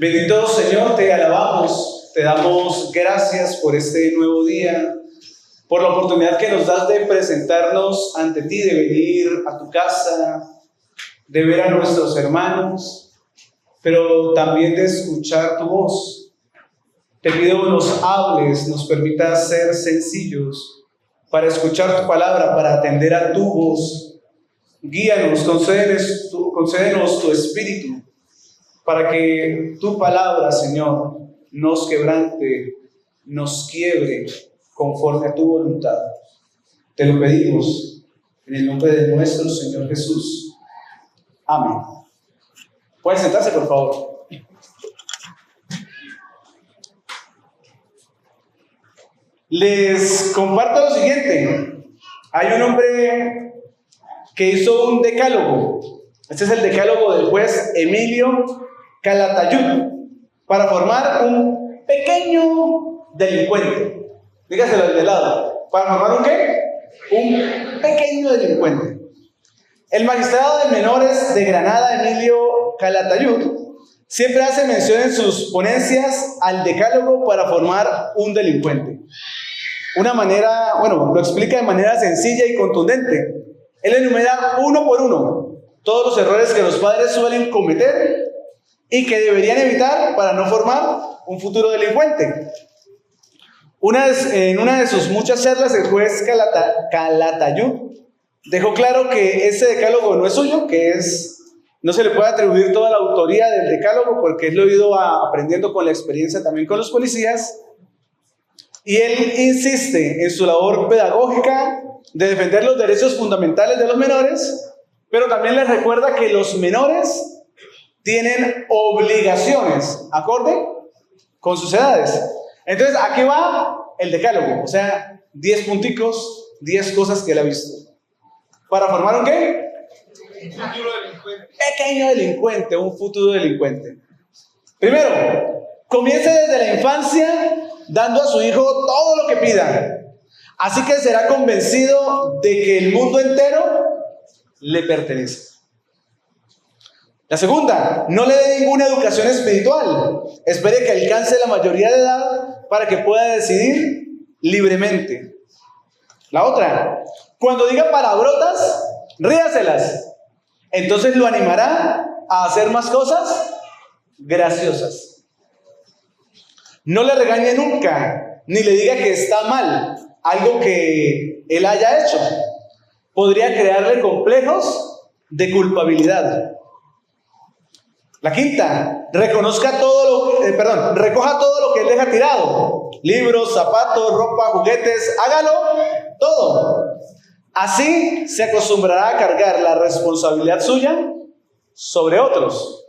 Bendito Señor, te alabamos, te damos gracias por este nuevo día, por la oportunidad que nos das de presentarnos ante ti, de venir a tu casa, de ver a nuestros hermanos, pero también de escuchar tu voz. Te pido nos hables, nos permitas ser sencillos para escuchar tu palabra, para atender a tu voz. Guíanos, concédenos tu espíritu, para que tu palabra, Señor, nos quebrante, nos quiebre conforme a tu voluntad. Te lo pedimos en el nombre de nuestro Señor Jesús. Amén. Pueden sentarse, por favor. Les comparto lo siguiente. Hay un hombre que hizo un decálogo. Este es el decálogo del juez Emilio Calatayud para formar un pequeño delincuente. Dígaselo al de lado. ¿Para formar un qué? Un pequeño delincuente. El magistrado de menores de Granada, Emilio Calatayud, siempre hace mención en sus ponencias al decálogo para formar un delincuente. Una manera, lo explica de manera sencilla y contundente. Él enumera uno por uno todos los errores que los padres suelen cometer y que deberían evitar para no formar un futuro delincuente. En una de sus muchas charlas, el juez Calatayud dejó claro que ese decálogo no es suyo, no se le puede atribuir toda la autoría del decálogo porque él lo ha ido aprendiendo con la experiencia también con los policías. Y él insiste en su labor pedagógica de defender los derechos fundamentales de los menores, pero también les recuerda que los menores tienen obligaciones acorde con sus edades. Entonces, aquí va el decálogo, 10 punticos, 10 cosas que él ha visto. ¿Para formar un qué? Un futuro delincuente. Pequeño delincuente, un futuro delincuente. Primero, comience desde la infancia dando a su hijo todo lo que pida. Así que será convencido de que el mundo entero le pertenece. La segunda, no le dé ninguna educación espiritual. Espere que alcance la mayoría de edad para que pueda decidir libremente. La otra, cuando diga palabrotas, ríaselas. Entonces lo animará a hacer más cosas graciosas. No le regañe nunca, ni le diga que está mal algo que él haya hecho. Podría crearle complejos de culpabilidad. La quinta, recoja todo lo que él deja tirado. Libros, zapatos, ropa, juguetes, hágalo todo. Así se acostumbrará a cargar la responsabilidad suya sobre otros.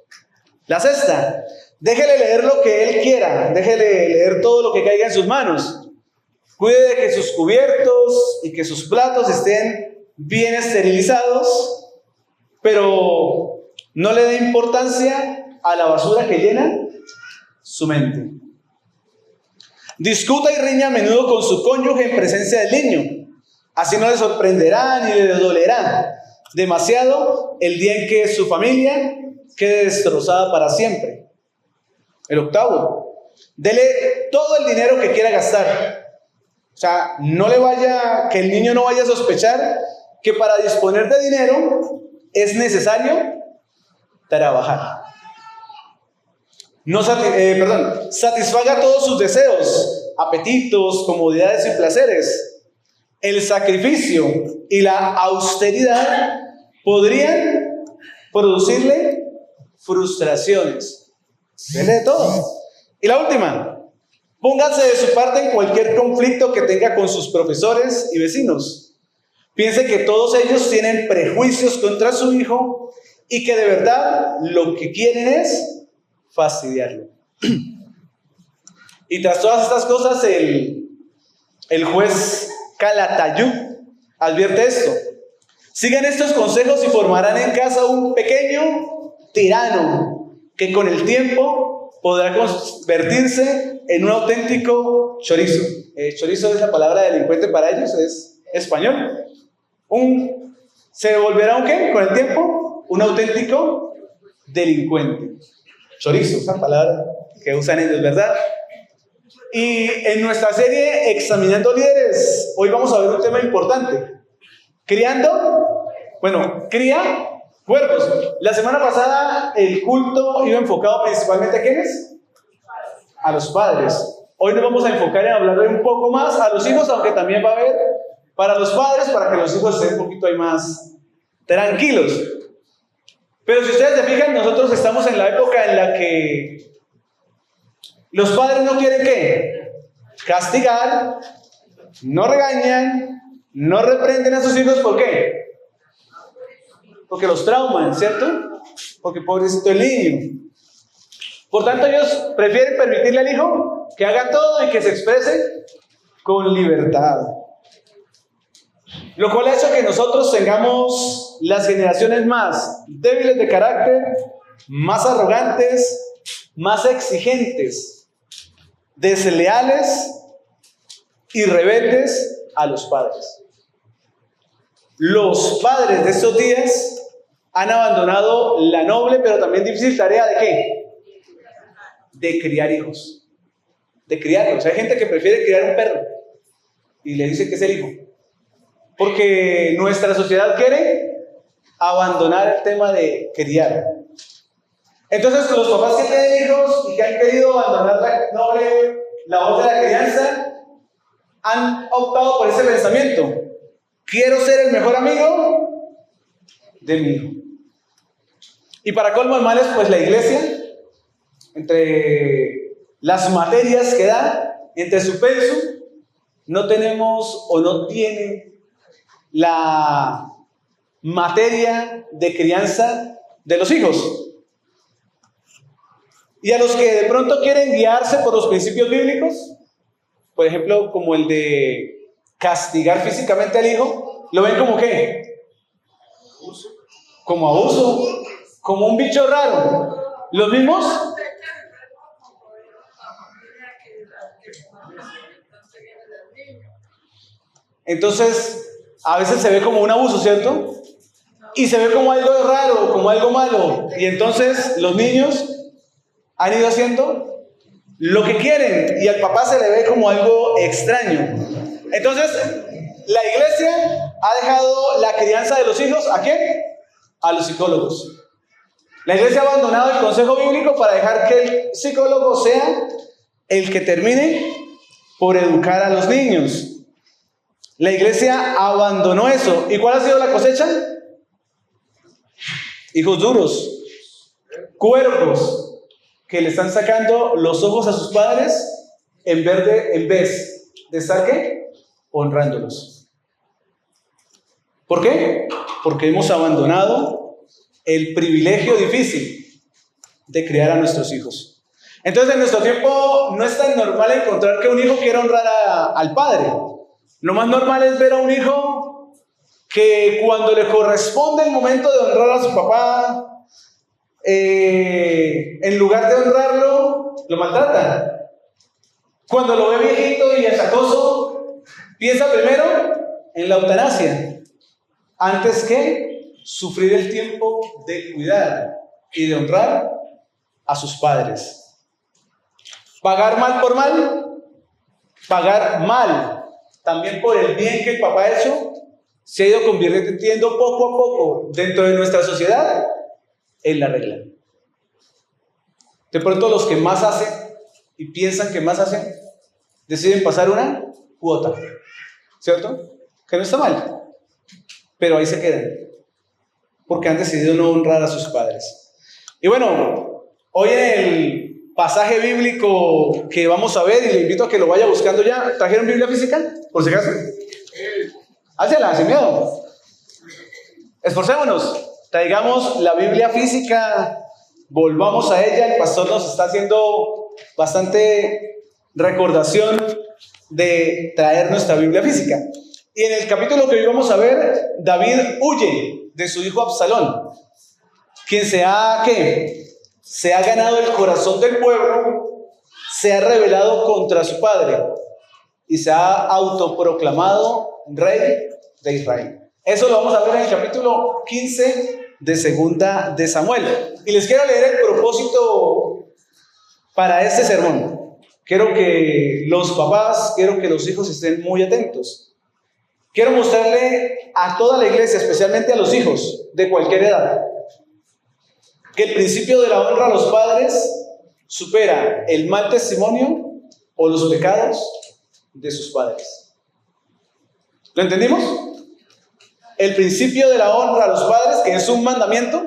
La sexta, déjele leer lo que él quiera, déjele leer todo lo que caiga en sus manos. Cuide de que sus cubiertos y que sus platos estén bien esterilizados, pero no le dé importancia a la basura que llena su mente. Discuta y riña a menudo con su cónyuge en presencia del niño. Así no le sorprenderá ni le dolerá demasiado el día en que su familia quede destrozada para siempre. El octavo, dele todo el dinero que quiera gastar. Que el niño no vaya a sospechar que para disponer de dinero es necesario trabajar. Satisfaga todos sus deseos, apetitos, comodidades y placeres. El sacrificio y la austeridad podrían producirle frustraciones. Dele de todo. Y la última, póngase de su parte en cualquier conflicto que tenga con sus profesores y vecinos. Piense que todos ellos tienen prejuicios contra su hijo y que de verdad lo que quieren es fastidiarlo. Y tras todas estas cosas, el juez Calatayud advierte esto: sigan estos consejos y formarán en casa un pequeño tirano que con el tiempo podrá convertirse en un auténtico chorizo. Chorizo es la palabra delincuente para ellos, es español. ¿Se volverá un qué? Con el tiempo, un auténtico delincuente. chorizo, esa palabra que usan ellos, ¿verdad? Y en nuestra serie Examinando Líderes, hoy vamos a ver un tema importante. Cría cuerpos. La semana pasada el culto iba enfocado principalmente ¿a quiénes? A los padres. Hoy nos vamos a enfocar en hablarle un poco más a los hijos, aunque también va a haber para los padres, para que los hijos estén un poquito ahí más tranquilos. Pero si ustedes se fijan, nosotros estamos en la época en la que los padres no quieren ¿qué? Castigar, no regañan, no reprenden a sus hijos. ¿Por qué? Porque los trauman, ¿cierto? Porque pobrecito el niño. Por tanto, ellos prefieren permitirle al hijo que haga todo y que se exprese con libertad. Lo cual ha hecho que nosotros tengamos las generaciones más débiles de carácter, más arrogantes, más exigentes, desleales y rebeldes a los padres. Los padres de estos días han abandonado la noble pero también difícil tarea ¿de qué? De criar hijos. De criarlos. Hay gente que prefiere criar un perro y le dice que es el hijo. Porque nuestra sociedad quiere abandonar el tema de criar. Entonces, los papás que tienen hijos y que han querido abandonar la voz de la crianza, han optado por ese pensamiento. Quiero ser el mejor amigo de mi hijo. Y para colmo de males, pues la iglesia, entre las materias que da, entre su pensum, no tenemos o no tiene la materia de crianza de los hijos. Y a los que de pronto quieren guiarse por los principios bíblicos, por ejemplo, como el de castigar físicamente al hijo, ¿lo ven como qué? Como abuso, como un bicho raro. ¿Los mismos? Entonces, a veces se ve como un abuso, ¿cierto? Y se ve como algo raro, como algo malo. Y entonces los niños han ido haciendo lo que quieren y al papá se le ve como algo extraño. Entonces, la iglesia ha dejado la crianza de los hijos ¿a quién? A los psicólogos. La iglesia ha abandonado el consejo bíblico para dejar que el psicólogo sea el que termine por educar a los niños. La iglesia abandonó eso. ¿Y cuál ha sido la cosecha? Hijos duros, cuervos, que le están sacando los ojos a sus padres en vez de estar ¿qué? Honrándolos. ¿Por qué? Porque hemos abandonado el privilegio difícil de criar a nuestros hijos. Entonces, en nuestro tiempo no es tan normal encontrar que un hijo quiera honrar al padre. Lo más normal es ver a un hijo que cuando le corresponde el momento de honrar a su papá, en lugar de honrarlo, lo maltratan. Cuando lo ve viejito y achacoso, piensa primero en la eutanasia, antes que sufrir el tiempo de cuidar y de honrar a sus padres. Pagar mal por mal, pagar mal también por el bien que el papá ha hecho, se ha ido convirtiendo poco a poco dentro de nuestra sociedad en la regla. De pronto los que más hacen y piensan que más hacen, deciden pasar una cuota, ¿cierto? Que no está mal, pero ahí se quedan, porque han decidido no honrar a sus padres. Y bueno, hoy en el pasaje bíblico que vamos a ver, y le invito a que lo vaya buscando ya. ¿Trajeron Biblia física? Por si acaso. Hácela, sin miedo. Esforcémonos. Traigamos la Biblia física. Volvamos a ella. El pastor nos está haciendo bastante recordación de traer nuestra Biblia física. Y en el capítulo que hoy vamos a ver, David huye de su hijo Absalón, quien se ha ganado el corazón del pueblo, se ha rebelado contra su padre y se ha autoproclamado rey de Israel. Eso lo vamos a ver en el capítulo 15 de Segunda de Samuel. Y les quiero leer el propósito para este sermón. Quiero que los papás, quiero que los hijos estén muy atentos. Quiero mostrarle a toda la iglesia, especialmente a los hijos de cualquier edad, que el principio de la honra a los padres supera el mal testimonio o los pecados de sus padres. ¿Lo entendimos? El principio de la honra a los padres, que es un mandamiento,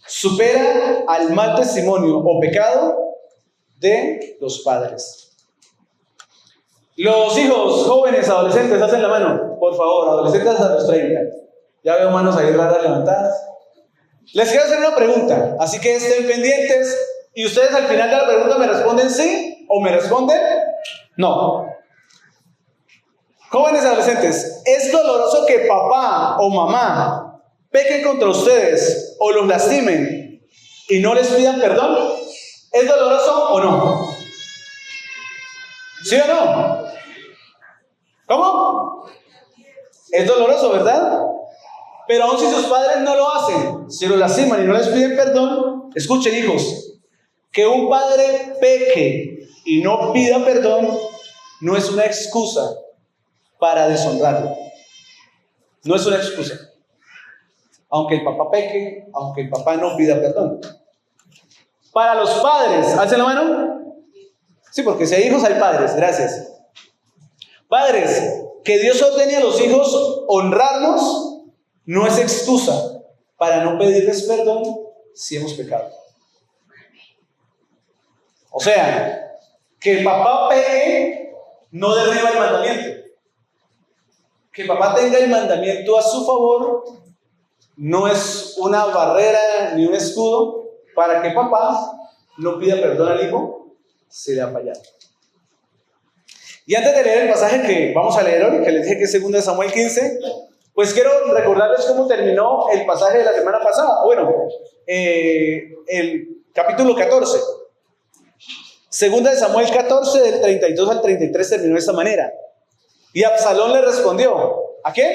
supera al mal testimonio o pecado de los padres. Los hijos jóvenes, adolescentes, hacen la mano, por favor, adolescentes hasta los 30. Ya veo manos ahí raras levantadas. Les quiero hacer una pregunta, así que estén pendientes y ustedes al final de la pregunta me responden sí o me responden no. Jóvenes adolescentes, ¿es doloroso que papá o mamá pequen contra ustedes o los lastimen y no les pidan perdón? ¿Es doloroso o no? ¿Sí o no? ¿Cómo? Es doloroso, ¿verdad? Pero aun si sus padres no lo hacen, si los lastiman y no les piden perdón, escuchen, hijos, que un padre peque y no pida perdón no es una excusa para deshonrarlo. No es una excusa. Aunque el papá peque, aunque el papá no pida perdón. Para los padres, ¿alcen la mano? Sí, porque si hay hijos hay padres, gracias. Padres, que Dios ordene a los hijos honrarnos no es excusa para no pedirles perdón si hemos pecado. O sea, que el papá peque no derriba el mandamiento. Que el papá tenga el mandamiento a su favor no es una barrera ni un escudo para que papá no pida perdón al hijo si le ha fallado. Y antes de leer el pasaje que vamos a leer hoy, que les dije que es 2 Samuel 15, pues quiero recordarles cómo terminó el pasaje de la semana pasada. Bueno, el capítulo 14. 2 Samuel 14, del 32 al 33 terminó de esta manera. Y Absalón le respondió, ¿a quién?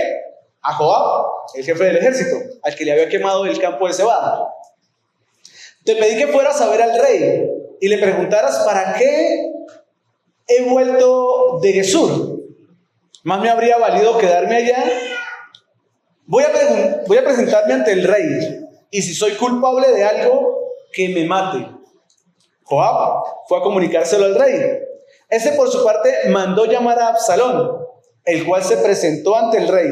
A Joab, el jefe del ejército, al que le había quemado el campo de cebada. Te pedí que fueras a ver al rey y le preguntaras para qué he vuelto de Gesur. Más me habría valido quedarme allá. Voy a presentarme ante el rey y si soy culpable de algo, que me mate. Joab fue a comunicárselo al rey. Este por su parte mandó llamar a Absalón, el cual se presentó ante el rey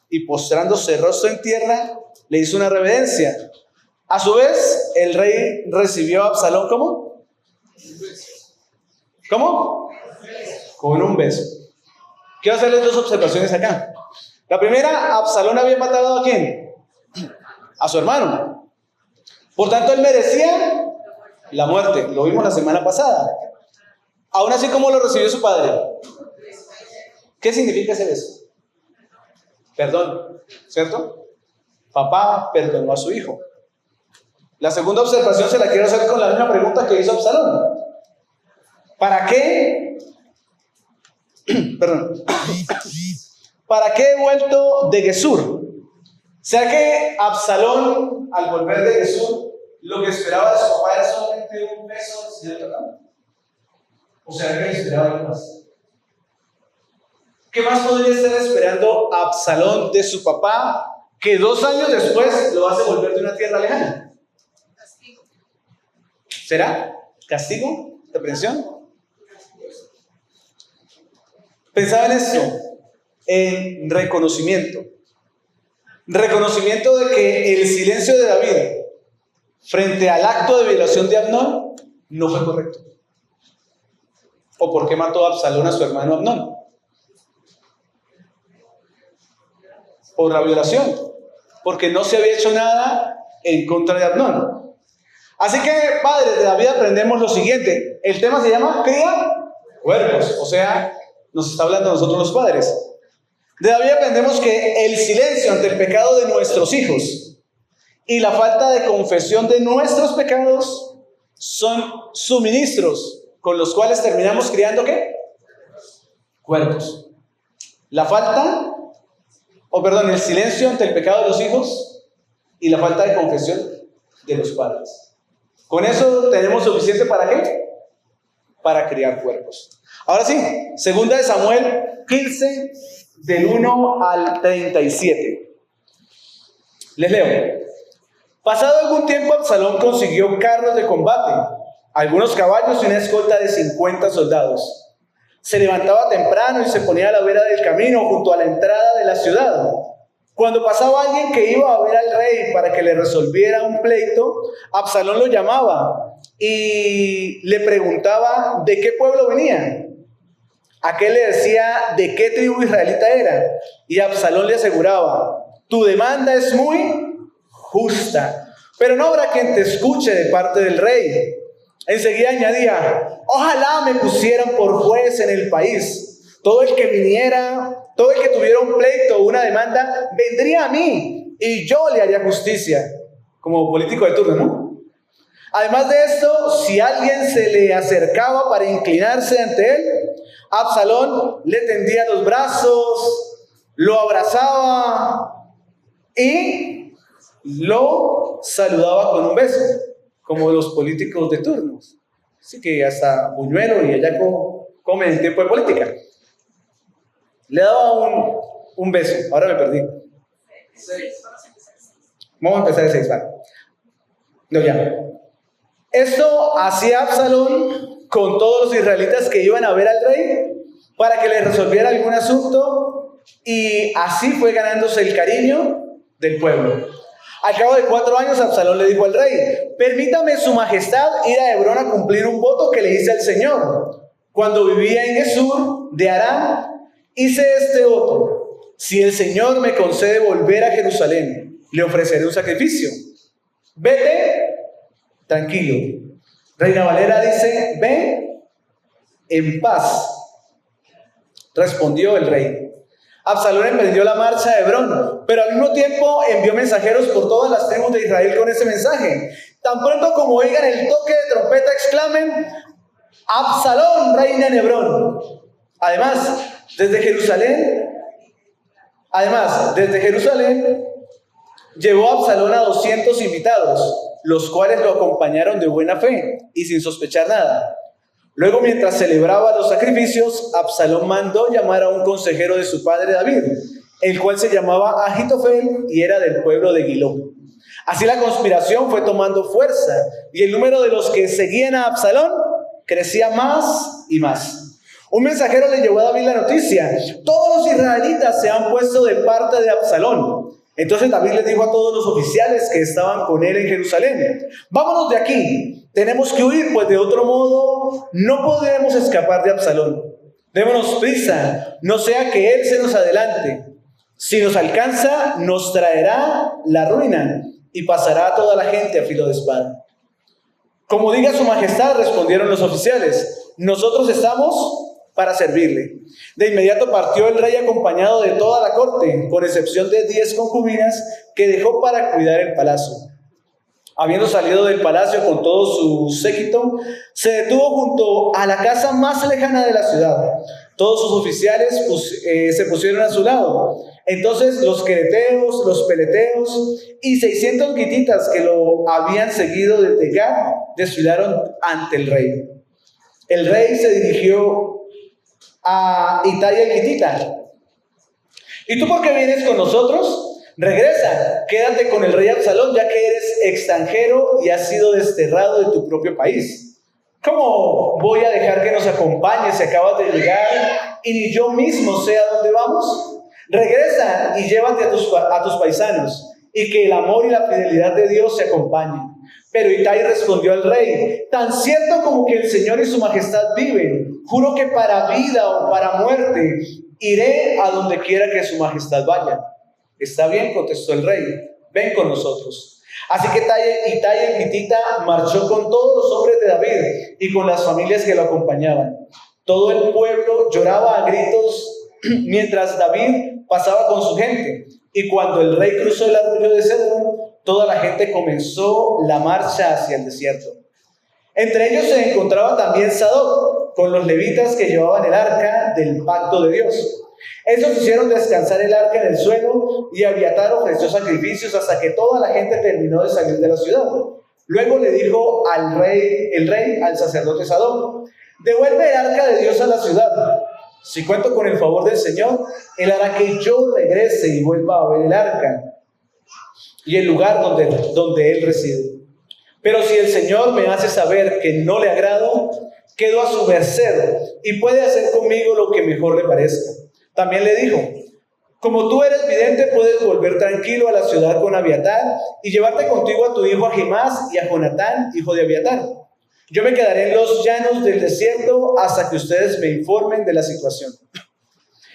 y postrándose rostro en tierra le hizo una reverencia. A su vez, el rey recibió a Absalón ¿cómo? ¿Cómo? Con un beso. Quiero hacerles dos observaciones acá. La primera, Absalón había matado ¿a quién? A su hermano. Por tanto, él merecía la muerte. Lo vimos la semana pasada. Aún así, ¿cómo lo recibió su padre? ¿Qué significa ese beso? Perdón, ¿cierto? Papá perdonó a su hijo. La segunda observación se la quiero hacer con la misma pregunta que hizo Absalón. ¿Para qué? Perdón. ¿Para qué he vuelto de Gesur? ¿Será que Absalón, al volver de Gesur, lo que esperaba de su papá era solamente un beso del Señor tocado? ¿O será que esperaba algo más? ¿Qué más podría estar esperando Absalón de su papá, que 2 años después lo hace volver de una tierra lejana? Castigo. ¿Será? ¿Castigo? ¿Reprensión? Pensaba en esto, en reconocimiento. Reconocimiento de que el silencio de David frente al acto de violación de Amnón no fue correcto. ¿O por qué mató a Absalón a su hermano Amnón? Por la violación, porque no se había hecho nada en contra de Amnón. Así que, padres de David, aprendemos lo siguiente. El tema se llama cría cuervos, o sea, nos está hablando a nosotros los padres. De David aprendemos que el silencio ante el pecado de nuestros hijos y la falta de confesión de nuestros pecados son suministros con los cuales terminamos criando ¿qué? Cuervos. El silencio ante el pecado de los hijos y la falta de confesión de los padres. Con eso tenemos suficiente ¿para qué? Para criar cuerpos. Ahora sí, segunda de Samuel 15, del 1 al 37. Les leo. Pasado algún tiempo, Absalón consiguió carros de combate, algunos caballos y una escolta de 50 soldados. Se levantaba temprano y se ponía a la vera del camino junto a la entrada de la ciudad. Cuando pasaba alguien que iba a ver al rey para que le resolviera un pleito, Absalón lo llamaba y le preguntaba de qué pueblo venía. Aquel le decía de qué tribu israelita era, y Absalón le aseguraba: tu demanda es muy justa, pero no habrá quien te escuche de parte del rey. Enseguida añadía: ojalá me pusieran por juez en el país. Todo el que tuviera un pleito o una demanda, vendría a mí y yo le haría justicia. Como político de turno, ¿no? Además de esto, si alguien se le acercaba para inclinarse ante él, Absalón le tendía los brazos, lo abrazaba y lo saludaba con un beso, como los políticos de turno. Así que hasta Buñuelo y allá comen en tiempo de política. Le daba un beso. Ahora me perdí. Vamos a empezar de 6. Vale. No, ya. Esto hacía Absalón con todos los israelitas que iban a ver al rey para que le resolviera algún asunto, y así fue ganándose el cariño del pueblo. Al cabo de 4 años, Absalón le dijo al rey: permítame su majestad ir a Hebrón a cumplir un voto que le hice al Señor. Cuando vivía en Gesur de Aram, hice este voto: si el Señor me concede volver a Jerusalén, le ofreceré un sacrificio. Vete tranquilo. Reina Valera dice: ve en paz, respondió el rey. Absalón emprendió la marcha a Hebrón, pero al mismo tiempo envió mensajeros por todas las tribus de Israel con ese mensaje. Tan pronto como oigan el toque de trompeta, exclamen: Absalón reina en Hebrón. Además, desde Jerusalén llevó Absalón a 200 invitados, los cuales lo acompañaron de buena fe y sin sospechar nada. Luego, mientras celebraba los sacrificios, Absalón mandó llamar a un consejero de su padre David, el cual se llamaba Ahitofel y era del pueblo de Giló. Así la conspiración fue tomando fuerza y el número de los que seguían a Absalón crecía más y más. Un mensajero le llevó a David la noticia: todos los israelitas se han puesto de parte de Absalón. Entonces David le dijo a todos los oficiales que estaban con él en Jerusalén: vámonos de aquí, tenemos que huir, pues de otro modo no podremos escapar de Absalón. Démonos prisa, no sea que él se nos adelante. Si nos alcanza, nos traerá la ruina y pasará a toda la gente a filo de espada. Como diga su majestad, respondieron los oficiales, nosotros estamos para servirle. De inmediato partió el rey acompañado de toda la corte, con excepción de 10 concubinas que dejó para cuidar el palacio. Habiendo salido del palacio con todo su séquito, se detuvo junto a la casa más lejana de la ciudad. Todos sus oficiales se pusieron a su lado. Entonces los quereteos, los peleteos y 600 gititas que lo habían seguido desde Gat desfilaron ante el rey. El rey se dirigió a Itai el gitita: ¿y tú por qué vienes con nosotros? Regresa, quédate con el rey Absalón, ya que eres extranjero y has sido desterrado de tu propio país. ¿Cómo voy a dejar que nos acompañes si acabas de llegar y ni yo mismo sé a dónde vamos? Regresa y llévate a tus paisanos, y que el amor y la fidelidad de Dios se acompañen. Pero Itai respondió al rey: tan cierto como que el Señor y su majestad viven, juro que para vida o para muerte iré a donde quiera que su majestad vaya. Está bien, contestó el rey, ven con nosotros. Así que Itai el gitita marchó con todos los hombres de David y con las familias que lo acompañaban. Todo el pueblo lloraba a gritos mientras David pasaba con su gente. Y cuando el rey cruzó el arroyo de Cedrón, toda la gente comenzó la marcha hacia el desierto. Entre ellos se encontraba también Sadoc, con los levitas que llevaban el arca del pacto de Dios. Estos hicieron descansar el arca en el suelo y Abiatar ofreció sacrificios hasta que toda la gente terminó de salir de la ciudad. Luego le dijo el rey al sacerdote Sadoc: devuelve el arca de Dios a la ciudad. Si cuento con el favor del Señor, Él hará que yo regrese y vuelva a ver el arca y el lugar donde Él reside. Pero si el Señor me hace saber que no le agrado, quedo a su merced y puede hacer conmigo lo que mejor le parezca. También le dijo: como tú eres vidente, puedes volver tranquilo a la ciudad con Abiatar y llevarte contigo a tu hijo Ahimás y a Jonatán, hijo de Abiatar. Yo me quedaré en los llanos del desierto hasta que ustedes me informen de la situación.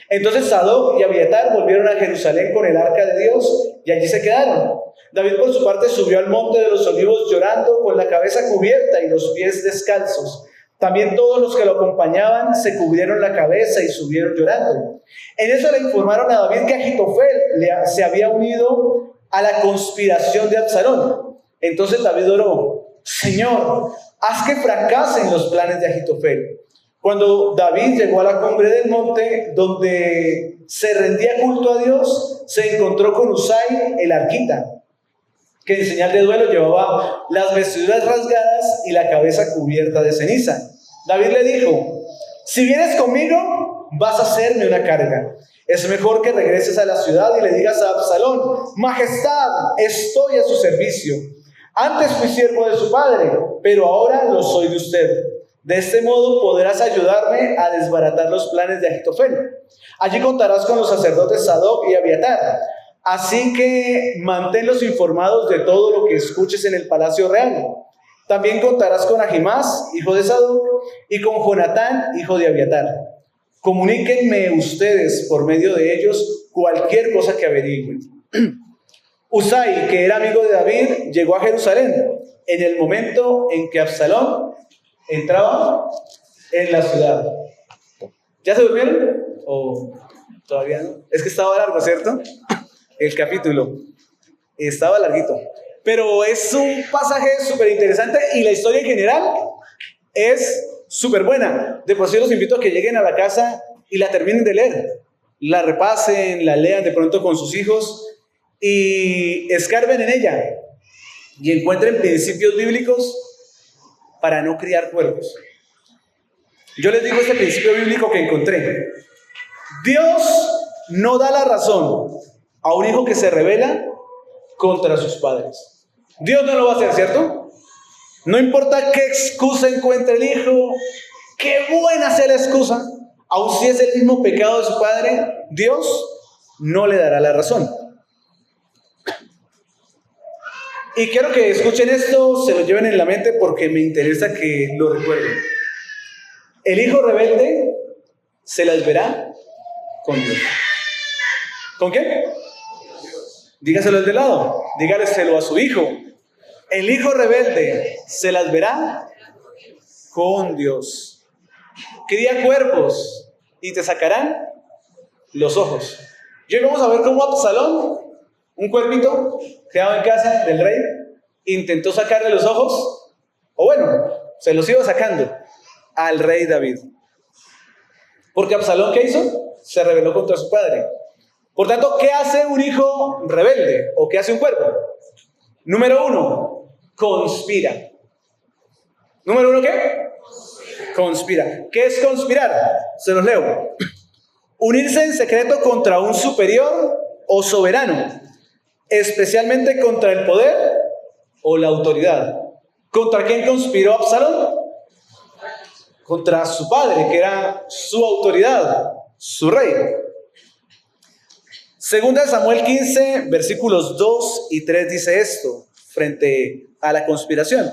Entonces Sadoc y Abiatar volvieron a Jerusalén con el arca de Dios y allí se quedaron. David por su parte subió al monte de los olivos llorando, con la cabeza cubierta y los pies descalzos. También todos los que lo acompañaban se cubrieron la cabeza y subieron llorando. En eso le informaron a David que Ahitofel se había unido a la conspiración de Absalón. Entonces David oró: Señor, haz que fracasen los planes de Ahitofel. Cuando David llegó a la cumbre del monte donde se rendía culto a Dios, se encontró con Usai el arquita, que en señal de duelo llevaba las vestiduras rasgadas y la cabeza cubierta de ceniza. David le dijo: si vienes conmigo, vas a hacerme una carga. Es mejor que regreses a la ciudad y le digas a Absalón: Majestad, estoy a su servicio. Antes fui siervo de su padre, pero ahora lo soy de usted. De este modo podrás ayudarme a desbaratar los planes de Ahitofel. Allí contarás con los sacerdotes Sadoc y Abiatar. Así que manténlos informados de todo lo que escuches en el palacio real. También contarás con Ahimás, hijo de Sadoc, y con Jonatán, hijo de Abiatar. Comuníquenme ustedes por medio de ellos cualquier cosa que averigüen. Usai, que era amigo de David, llegó a Jerusalén en el momento en que Absalón entraba en la ciudad. ¿Ya se durmieron? ¿O todavía no? Es que estaba largo, ¿cierto? El capítulo estaba larguito, pero es un pasaje súper interesante y la historia en general es súper buena. De por sí los invito a que lleguen a la casa y la terminen de leer, la repasen, la lean de pronto con sus hijos y escarben en ella y encuentren principios bíblicos para no criar cuervos. Yo les digo este principio bíblico que encontré: Dios no da la razón a un hijo que se rebela contra sus padres. Dios no lo va a hacer, ¿cierto? No importa qué excusa encuentre el hijo, qué buena sea la excusa, aun si es el mismo pecado de su padre, Dios no le dará la razón. Y quiero que escuchen esto, se lo lleven en la mente porque me interesa que lo recuerden. El hijo rebelde se las verá con Dios. ¿Con qué? Dígaselo al de lado, dígaselo a su hijo. El hijo rebelde se las verá con Dios. Cría cuervos y te sacarán los ojos. Y hoy vamos a ver cómo Absalón, un cuervito criado en casa del rey, intentó sacarle los ojos, o bueno, se los iba sacando al rey David. Porque Absalón, ¿qué hizo? Se rebeló contra su padre. Por tanto, ¿qué hace un hijo rebelde? ¿O qué hace un cuervo? Número 1, conspira. ¿Número 1 qué? Conspira. ¿Qué es conspirar? Se los leo. Unirse en secreto contra un superior o soberano, especialmente contra el poder o la autoridad. ¿Contra quién conspiró Absalón? Contra su padre, que era su autoridad, su rey. Segunda de Samuel 15, versículos 2 y 3 dice esto, frente a la conspiración.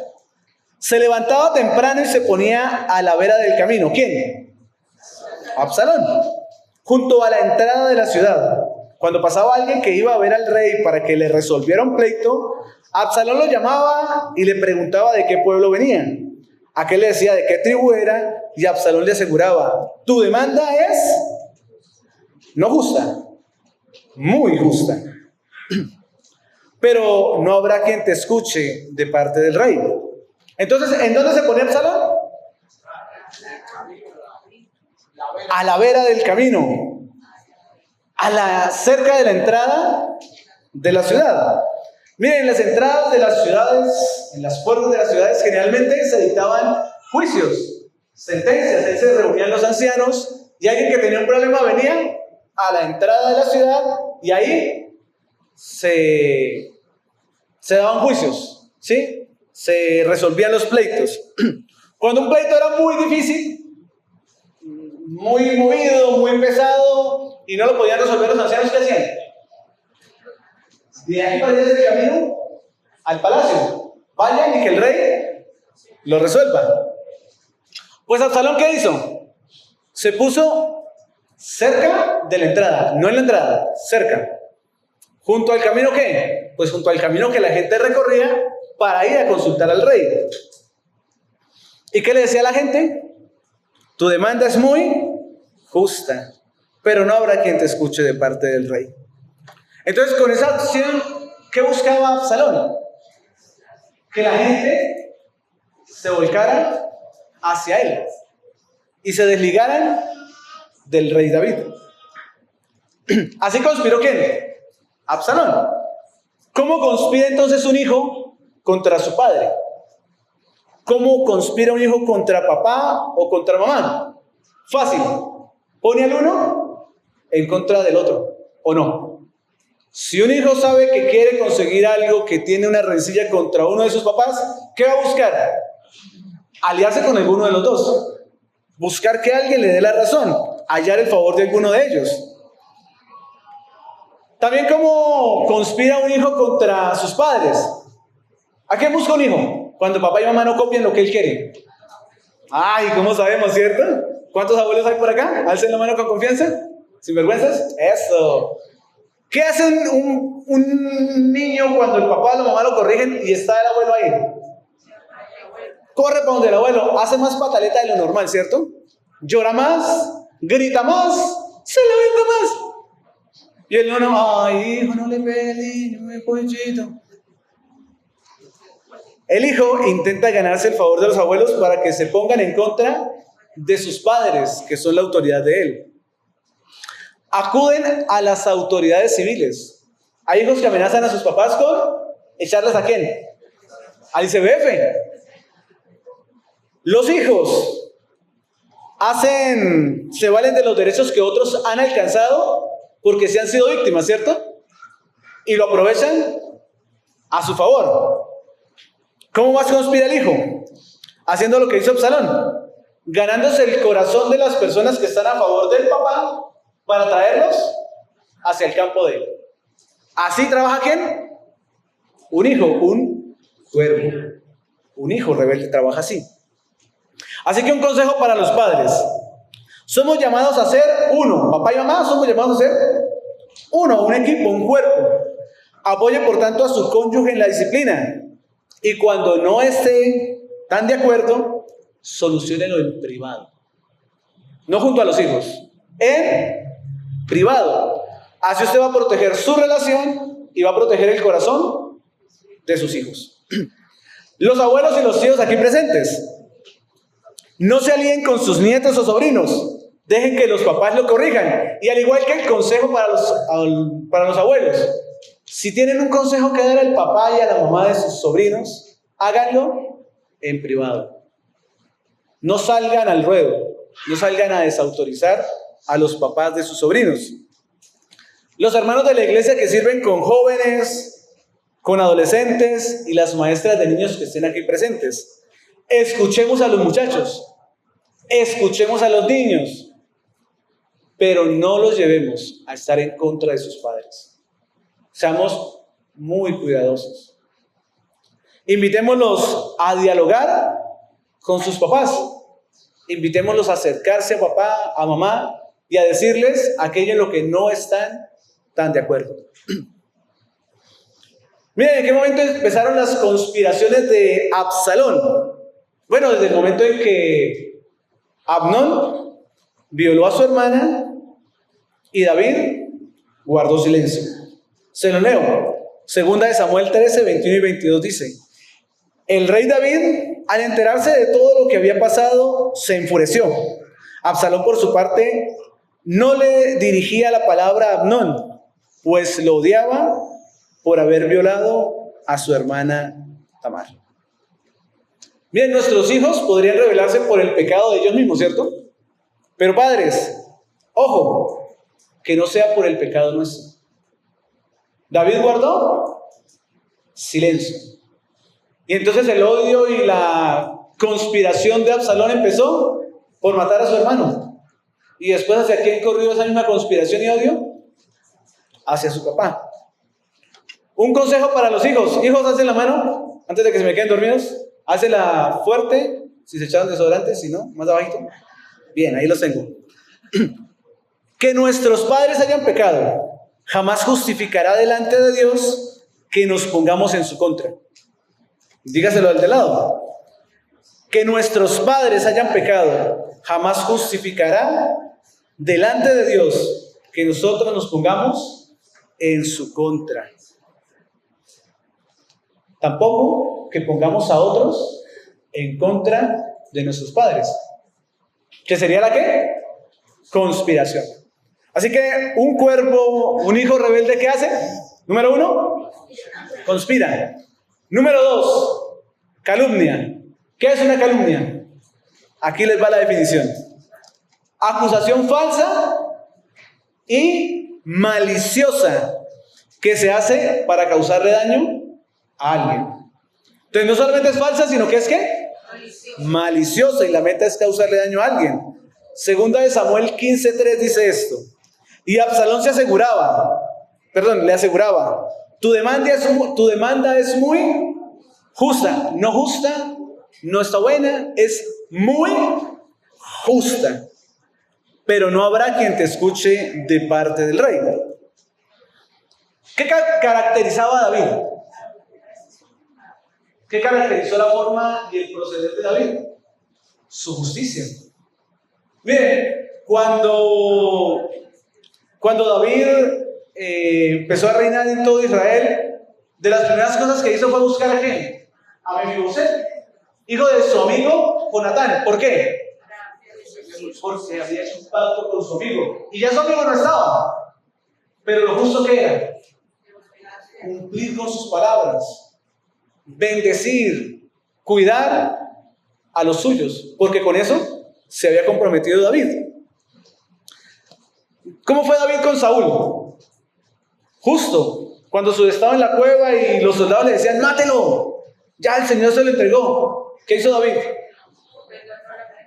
Se levantaba temprano y se ponía a la vera del camino. ¿Quién? Absalón. Junto a la entrada de la ciudad. Cuando pasaba alguien que iba a ver al rey para que le resolviera un pleito, Absalón lo llamaba y le preguntaba de qué pueblo venía. Aquel le decía de qué tribu era y Absalón le aseguraba: tu demanda es no justa, muy justa, pero no habrá quien te escuche de parte del rey. Entonces, ¿en dónde se ponía Absalón? A la vera del camino. cerca de la entrada de la ciudad. Miren, en las entradas de las ciudades, en las puertas de las ciudades, generalmente se dictaban juicios, sentencias. Ahí se reunían los ancianos y alguien que tenía un problema venía a la entrada de la ciudad y ahí se daban juicios, ¿sí? Se resolvían los pleitos. Cuando un pleito era muy difícil, muy movido, muy pesado y no lo podían resolver los ancianos, ¿qué hacían? De ahí para allá el camino al palacio. Vayan y que el rey lo resuelva. Pues Absalón, ¿qué hizo? Se puso cerca de la entrada, no en la entrada, cerca. ¿Junto al camino qué? Pues junto al camino que la gente recorría para ir a consultar al rey. ¿Y qué le decía a la gente? Tu demanda es muy justa, pero no habrá quien te escuche de parte del rey. Entonces, con esa acción, ¿qué buscaba Absalón? Que la gente se volcara hacia él y se desligaran del rey David. Así conspiró ¿quién? Absalón. ¿Cómo conspira entonces un hijo contra su padre? ¿Cómo conspira un hijo contra papá o contra mamá? Fácil. Pone al uno en contra del otro, ¿o no? Si un hijo sabe que quiere conseguir algo, que tiene una rencilla contra uno de sus papás, ¿qué va a buscar? Aliarse con alguno de los dos. Buscar que alguien le dé la razón, hallar el favor de alguno de ellos. También cómo conspira un hijo contra sus padres. ¿A qué busca un hijo? Cuando papá y mamá no copian lo que él quiere. Ay, ¿cómo sabemos, cierto? ¿Cuántos abuelos hay por acá? Alcen la mano con confianza. ¿Sin vergüenzas? Eso. ¿Qué hace un niño cuando el papá o la mamá lo corrigen y está el abuelo ahí? Corre para donde el abuelo, hace más pataleta de lo normal, ¿cierto? Llora más, grita más, se lamenta más. Y el niño, ay, hijo, no le pegue al niño, mi pollito. El hijo intenta ganarse el favor de los abuelos para que se pongan en contra de sus padres, que son la autoridad de él. Acuden a las autoridades civiles. Hay hijos que amenazan a sus papás con echarles ¿a quién? Al ICBF. Los hijos se valen de los derechos que otros han alcanzado porque se han sido víctimas, ¿cierto? Y lo aprovechan a su favor. ¿Cómo más conspira el hijo? Haciendo lo que hizo Absalón, ganándose el corazón de las personas que están a favor del papá para traerlos hacia el campo de él. ¿Así trabaja quién? Un hijo, un cuervo. Un hijo rebelde trabaja así. Así que un consejo para los padres. Somos llamados a ser uno. Papá y mamá somos llamados a ser uno, un equipo, un cuerpo. Apoye por tanto a su cónyuge en la disciplina. Y cuando no esté tan de acuerdo, soluciónelo en privado. No junto a los hijos. En privado. Así usted va a proteger su relación y va a proteger el corazón de sus hijos. Los abuelos y los tíos aquí presentes, no se alíen con sus nietos o sobrinos. Dejen que los papás lo corrijan. Y al igual que el consejo para los abuelos, si tienen un consejo que dar al papá y a la mamá de sus sobrinos, háganlo en privado. No salgan al ruedo, no salgan a desautorizar a los papás de sus sobrinos. Los hermanos de la iglesia que sirven con jóvenes, con adolescentes y las maestras de niños que estén aquí presentes. Escuchemos a los muchachos, escuchemos a los niños, pero no los llevemos a estar en contra de sus padres. Seamos muy cuidadosos. Invitémoslos a dialogar con sus papás. Invitémoslos a acercarse a papá, a mamá y a decirles aquello en lo que no están tan de acuerdo. Miren, ¿en qué momento empezaron las conspiraciones de Absalón? Bueno, desde el momento en que Amnón violó a su hermana y David guardó silencio. Se lo leo. Segunda de Samuel 13, 21 y 22 dice: el rey David, al enterarse de todo lo que había pasado, se enfureció. Absalón, por su parte, no le dirigía la palabra a Amnón, pues lo odiaba por haber violado a su hermana Tamar. Miren, nuestros hijos podrían rebelarse por el pecado de ellos mismos, ¿cierto? Pero padres, ojo, que no sea por el pecado nuestro. David guardó silencio. Y entonces el odio y la conspiración de Absalón empezó por matar a su hermano. Y después, ¿hacia quién corrió esa misma conspiración y odio? Hacia su papá. Un consejo para los hijos. Hijos, hacen la mano antes de que se me queden dormidos. Hácela fuerte, si se echaron desodorante, si no, más abajito. Bien, ahí los tengo. Que nuestros padres hayan pecado jamás justificará delante de Dios que nos pongamos en su contra. Dígaselo al de lado. Que nuestros padres hayan pecado jamás justificará delante de Dios que nosotros nos pongamos en su contra. Tampoco que pongamos a otros en contra de nuestros padres. ¿Qué sería la qué? Conspiración. Así que un cuervo, un hijo rebelde, ¿qué hace? Número 1, conspira. Número 2, calumnia. ¿Qué es una calumnia? Aquí les va la definición. Acusación falsa y maliciosa que se hace para causarle daño a alguien. Entonces no solamente es falsa, sino que es ¿qué? Maliciosa, y la meta es causarle daño a alguien. Segunda de Samuel 15:3 dice esto. Y Absalón le aseguraba, tu demanda es muy justa, no está buena, es muy justa, pero no habrá quien te escuche de parte del rey. ¿Qué caracterizaba a David? ¿Qué caracterizó la forma y el proceder de David? Su justicia. Miren, cuando David empezó a reinar en todo Israel, de las primeras cosas que hizo fue buscar a ¿quién? A Mefiboset, hijo de su amigo Jonatán. ¿Por qué? Porque había hecho un pacto con su amigo. Y ya su amigo no estaba. Pero lo justo que era cumplir con sus palabras, bendecir, cuidar a los suyos, porque con eso se había comprometido David. ¿Cómo fue David con Saúl? Justo, cuando estaba en la cueva y los soldados le decían, mátelo, ya el Señor se lo entregó. ¿Qué hizo David?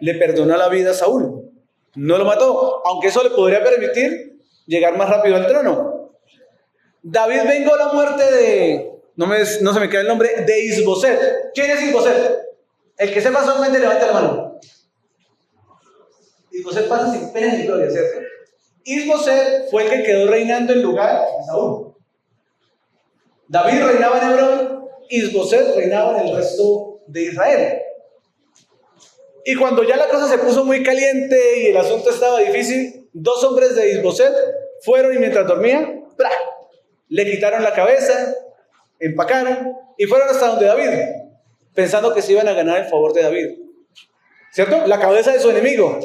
Le perdonó la vida a Saúl, no lo mató, aunque eso le podría permitir llegar más rápido al trono. David vengó la muerte de, no se me queda el nombre, de Isboset. ¿Quién es Isboset? El que sepa solamente levante la mano. Isboset pasa sin pena ni gloria, ¿cierto? Isboset fue el que quedó reinando en lugar de Saúl. David reinaba en Hebrón, Isboset reinaba en el resto de Israel. Y cuando ya la cosa se puso muy caliente y el asunto estaba difícil, 2 hombres de Isboset fueron y mientras dormía, ¡plá!, le quitaron la cabeza, empacaron y fueron hasta donde David, pensando que se iban a ganar el favor de David, ¿cierto? La cabeza de su enemigo.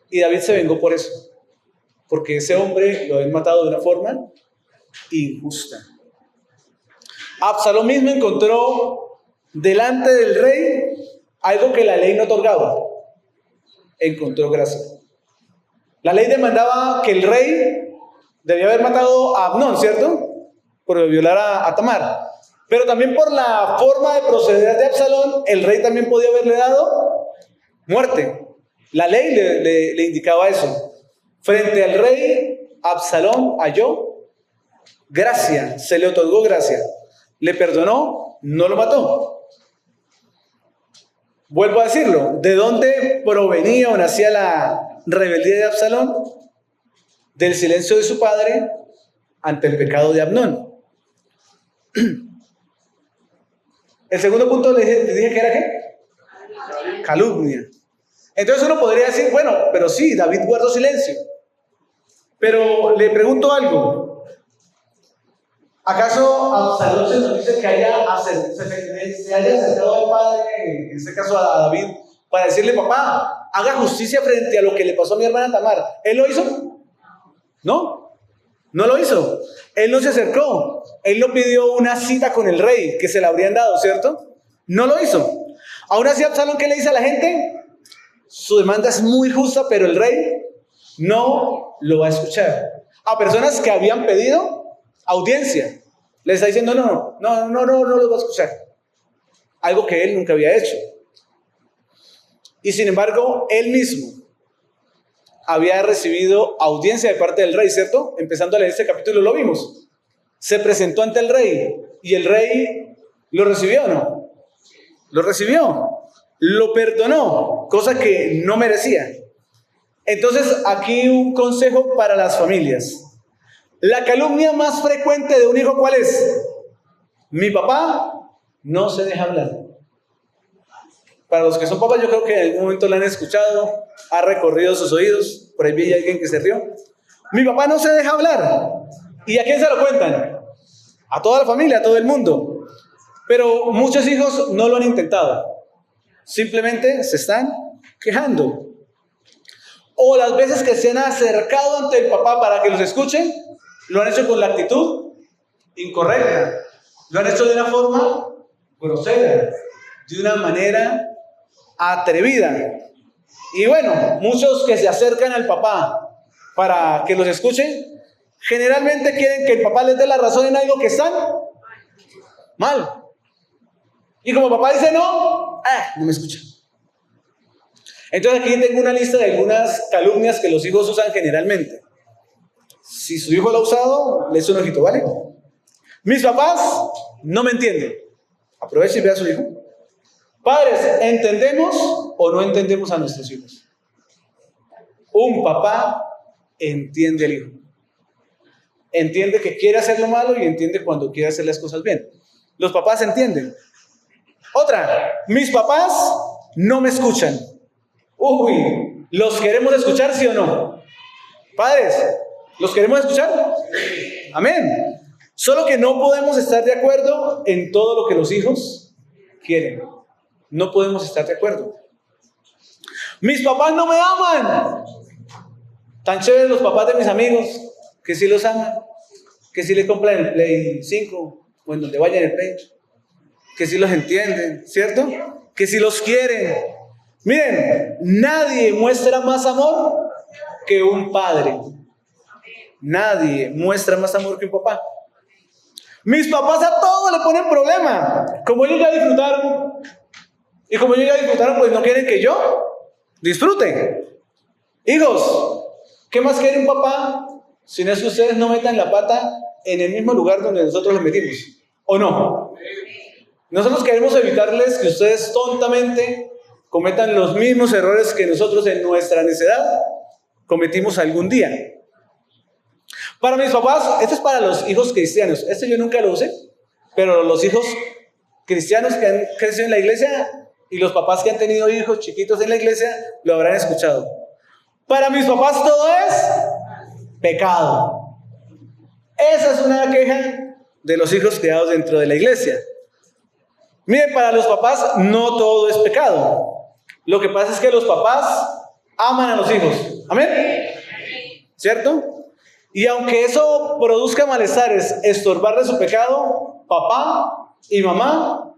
Y David se vengó por eso, porque ese hombre lo habían matado de una forma injusta. Absalón mismo encontró delante del rey algo que la ley no otorgaba. Encontró gracia. La ley demandaba que el rey debía haber matado a Amnón, ¿cierto? Por violar a Tamar. Pero también por la forma de proceder de Absalón, el rey también podía haberle dado muerte. La ley le indicaba eso. Frente al rey, Absalón halló gracia, se le otorgó gracia. Le perdonó, no lo mató. Vuelvo a decirlo, ¿de dónde provenía o nacía la rebeldía de Absalón? Del silencio de su padre ante el pecado de Amnón. El segundo punto le dije que era ¿qué? Calumnia. Entonces uno podría decir, bueno, pero sí, David guardó silencio. Pero le pregunto algo. ¿Acaso Absalón se nos dice que se haya acercado al padre, en este caso a David, para decirle, papá, haga justicia frente a lo que le pasó a mi hermana Tamar. ¿Él lo hizo? No, no lo hizo. Él no se acercó. Él no pidió una cita con el rey, que se la habrían dado, ¿cierto? No lo hizo. Aún así, Absalón, ¿qué le dice a la gente? Su demanda es muy justa, pero el rey no lo va a escuchar. A personas que habían pedido audiencia, le está diciendo, no lo va a escuchar. Algo que él nunca había hecho. Y sin embargo, él mismo había recibido audiencia de parte del rey, ¿cierto? Empezando a leer este capítulo lo vimos. Se presentó ante el rey y el rey lo recibió, ¿o no? Lo recibió, lo perdonó, cosa que no merecía. Entonces, aquí un consejo para las familias. La calumnia más frecuente de un hijo, ¿cuál es? Mi papá no se deja hablar. Para los que son papás, yo creo que en algún momento la han escuchado, ha recorrido sus oídos. Por ahí vi a alguien que se rió. Mi papá no se deja hablar. ¿Y a quién se lo cuentan? A toda la familia, a todo el mundo. Pero muchos hijos no lo han intentado. Simplemente se están quejando. O las veces que se han acercado ante el papá para que los escuchen, lo han hecho con la actitud incorrecta. Lo han hecho de una forma grosera, de una manera atrevida. Y bueno, muchos que se acercan al papá para que los escuchen, generalmente quieren que el papá les dé la razón en algo que están mal. Y como papá dice no me escucha. Entonces aquí tengo una lista de algunas calumnias que los hijos usan generalmente. Si su hijo lo ha usado, le echo un ojito, ¿vale? Mis papás no me entienden. Aproveche y vea a su hijo. Padres, ¿entendemos o no entendemos a nuestros hijos? Un papá entiende al hijo. Entiende que quiere hacer lo malo y entiende cuando quiere hacer las cosas bien. Los papás entienden. Otra, mis papás no me escuchan. Uy, ¿los queremos escuchar, sí o no? Padres, ¿los queremos escuchar? Amén. Solo que no podemos estar de acuerdo en todo lo que los hijos quieren. No podemos estar de acuerdo. Mis papás no me aman. Tan chéveres los papás de mis amigos, que sí los aman, que sí le compran el Play 5 o en donde vayan el Play, que sí los entienden, ¿cierto? Que sí los quieren. Miren, nadie muestra más amor que un padre. Nadie muestra más amor que un papá. Mis papás a todo le ponen problema. Como ellos ya disfrutaron, y como ellos ya disfrutaron, pues no quieren que yo disfrute. Hijos, ¿qué más quiere un papá si no es que ustedes no metan la pata en el mismo lugar donde nosotros los metimos? ¿O no? Nosotros queremos evitarles que ustedes tontamente cometan los mismos errores que nosotros en nuestra necedad cometimos algún día. Para mis papás, esto es para los hijos cristianos. Esto yo nunca lo usé, pero los hijos cristianos que han crecido en la iglesia y los papás que han tenido hijos chiquitos en la iglesia lo habrán escuchado. Para mis papás todo es pecado. Esa es una queja de los hijos criados dentro de la iglesia. Miren, para los papás no todo es pecado. Lo que pasa es que los papás aman a los hijos. ¿Amén? ¿Cierto? Y aunque eso produzca malestares, estorbarle su pecado, papá y mamá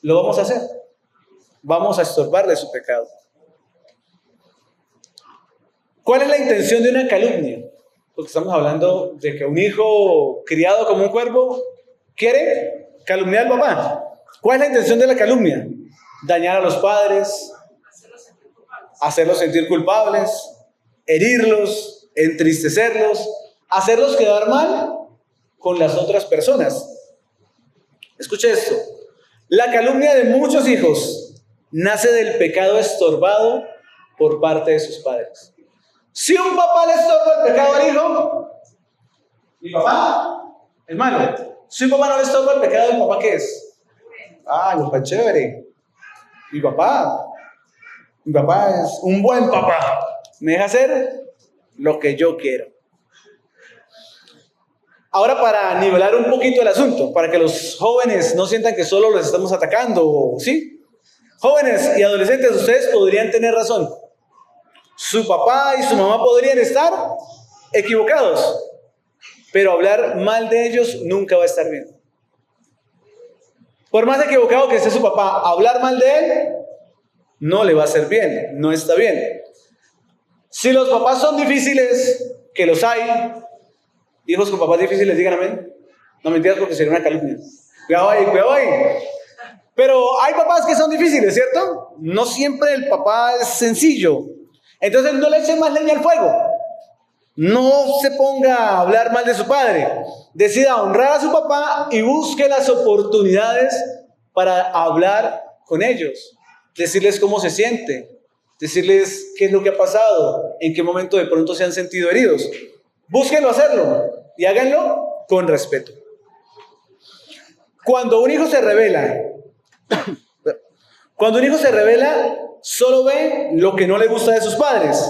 lo vamos a hacer. Vamos a estorbarle su pecado. ¿Cuál es la intención de una calumnia? Porque estamos hablando de que un hijo criado como un cuervo quiere calumniar al papá. ¿Cuál es la intención de la calumnia? Dañar a los padres, hacerlos sentir culpables, herirlos, entristecerlos, hacerlos quedar mal con las otras personas. Escuche esto. La calumnia de muchos hijos nace del pecado estorbado por parte de sus padres. Si un papá le estorba el pecado al hijo, mi papá es malo. Si un papá no le estorba el pecado del papá, ¿qué es? Mi papá es chévere. Mi papá es un buen papá. Me deja hacer lo que yo quiero. Ahora, para nivelar un poquito el asunto, para que los jóvenes no sientan que solo los estamos atacando, ¿sí? Jóvenes y adolescentes, ustedes podrían tener razón. Su papá y su mamá podrían estar equivocados, pero hablar mal de ellos nunca va a estar bien. Por más equivocado que esté su papá, hablar mal de él no le va a hacer bien, no está bien. Si los papás son difíciles, que los hay, hijos con papás difíciles, digan amén. No mentiras porque sería una calumnia. Cuidado ahí, cuidado ahí. Pero hay papás que son difíciles, ¿cierto? No siempre el papá es sencillo. Entonces no le echen más leña al fuego. No se ponga a hablar mal de su padre. Decida honrar a su papá y busque las oportunidades para hablar con ellos. Decirles cómo se siente. Decirles qué es lo que ha pasado. En qué momento de pronto se han sentido heridos. Búsquenlo hacerlo y háganlo con respeto. Cuando un hijo se revela, solo ve lo que no le gusta de sus padres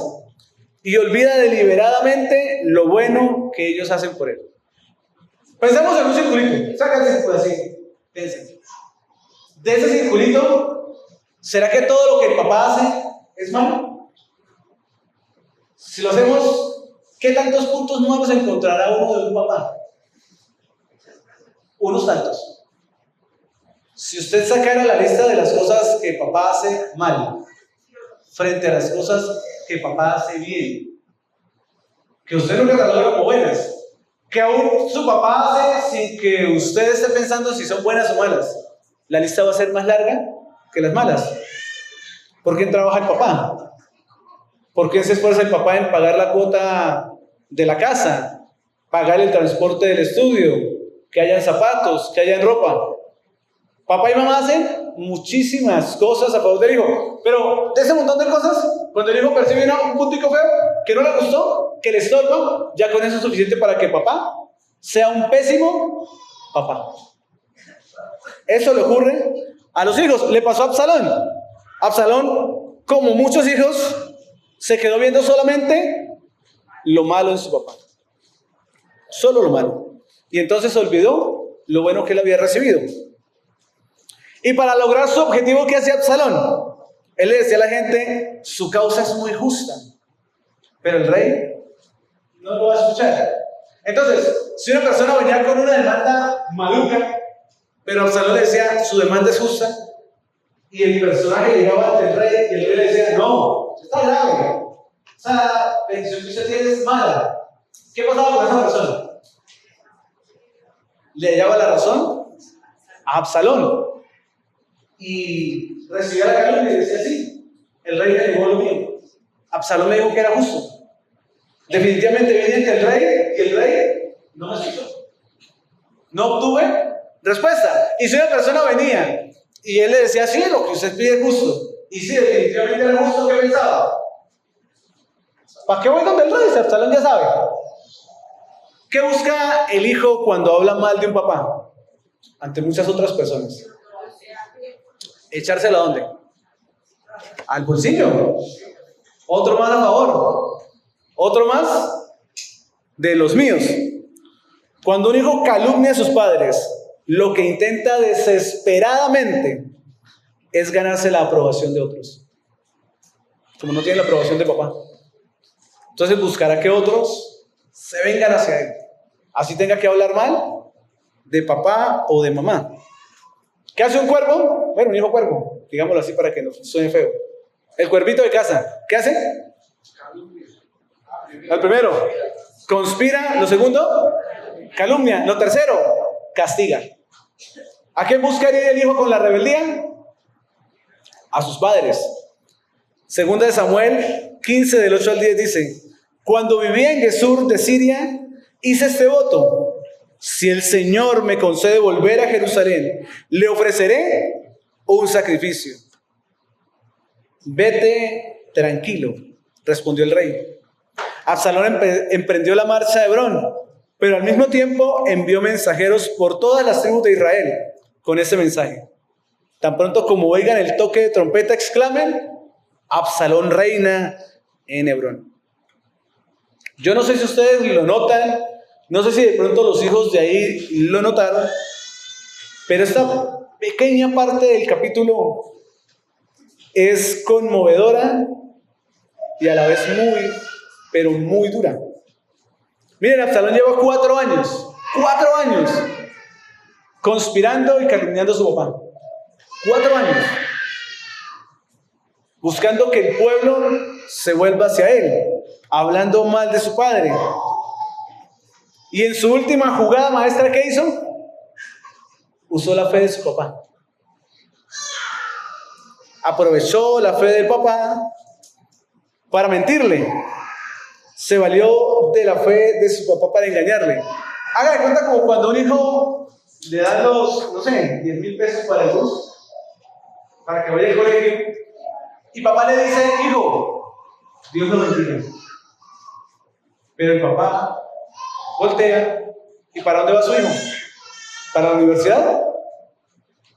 y olvida deliberadamente lo bueno que ellos hacen por él. Pensemos en un circulito. Saca el círculo así. Piensen. De ese circulito, ¿será que todo lo que el papá hace es malo? Si lo hacemos, ¿qué tantos puntos nuevos encontrará uno de un papá? Unos tantos. Si usted sacara la lista de las cosas que papá hace mal frente a las cosas que papá hace bien, que usted no cataloga como buenas, que aún su papá hace sin que usted esté pensando si son buenas o malas, la lista va a ser más larga que las malas. ¿Por qué trabaja el papá? ¿Por qué se esfuerza el papá en pagar la cuota de la casa, pagar el transporte del estudio, que hayan zapatos, que hayan ropa? Papá y mamá hacen muchísimas cosas a favor del hijo, pero de ese montón de cosas, cuando el hijo percibe un puntico feo, que no le gustó, que le estorba, ya con eso es suficiente para que papá sea un pésimo papá. Eso le ocurre a los hijos. Le pasó a Absalón. Absalón, como muchos hijos, se quedó viendo solamente lo malo en su papá. Solo lo malo. Y entonces olvidó lo bueno que él había recibido. Y para lograr su objetivo, ¿qué hacía Absalón? Él le decía a la gente, su causa es muy justa, pero el rey no lo va a escuchar. Entonces, si una persona venía con una demanda maluca, pero Absalón le decía, su demanda es justa, y el personaje llegaba ante el rey, y el rey le decía, no, está grave, esa petición que usted tiene es mala. ¿Qué pasaba con esa persona? Le hallaba la razón a Absalón. Y recibía la calumnia y decía sí, el rey me negó lo mío. Absalón me dijo que era justo. Definitivamente vine ante el rey y el rey no me escuchó. No obtuve respuesta. Y si una persona venía y él le decía sí, lo que usted pide es justo, y sí, definitivamente era justo, ¿qué pensaba? ¿Para qué voy donde el rey? Si Absalón ya sabe. ¿Qué busca el hijo cuando habla mal de un papá? Ante muchas otras personas. ¿Echárselo a dónde? Al bolsillo. Otro más a favor. Otro más de los míos. Cuando un hijo calumnia a sus padres, lo que intenta desesperadamente es ganarse la aprobación de otros. Como no tiene la aprobación de papá, entonces buscará que otros se vengan hacia él. Así tenga que hablar mal de papá o de mamá. ¿Qué hace un cuervo? Bueno, un hijo cuervo, digámoslo así para que no suene feo. El cuervito de casa, ¿qué hace? El primero, conspira. Lo segundo, calumnia. Lo tercero, castiga. ¿A qué busca ir el hijo con la rebeldía? A sus padres. Segunda de Samuel 15 del 8 al 10 dice: cuando vivía en Gesur de Siria, hice este voto: si el Señor me concede volver a Jerusalén, le ofreceré un sacrificio. Vete tranquilo, respondió el rey. Absalón emprendió la marcha a Hebrón, pero al mismo tiempo envió mensajeros por todas las tribus de Israel con este mensaje: tan pronto como oigan el toque de trompeta, exclamen: Absalón reina en Hebrón. Yo no sé si ustedes lo notan, no sé si de pronto los hijos de ahí lo notaron, pero esta pequeña parte del capítulo es conmovedora y a la vez muy, pero muy dura. Miren, Absalón lleva 4 años, 4 años, conspirando y calumniando a su papá. 4 años. Buscando que el pueblo se vuelva hacia él, hablando mal de su padre. Y en su última jugada maestra, ¿qué hizo? Usó la fe de su papá. Aprovechó la fe del papá para mentirle. Se valió de la fe de su papá para engañarle. Haga de cuenta como cuando a un hijo le dan los, no sé, 10,000 pesos para el bus, para que vaya al colegio, y papá le dice: hijo, Dios lo bendiga. Pero el papá voltea, ¿y para dónde va su hijo? ¿Para la universidad?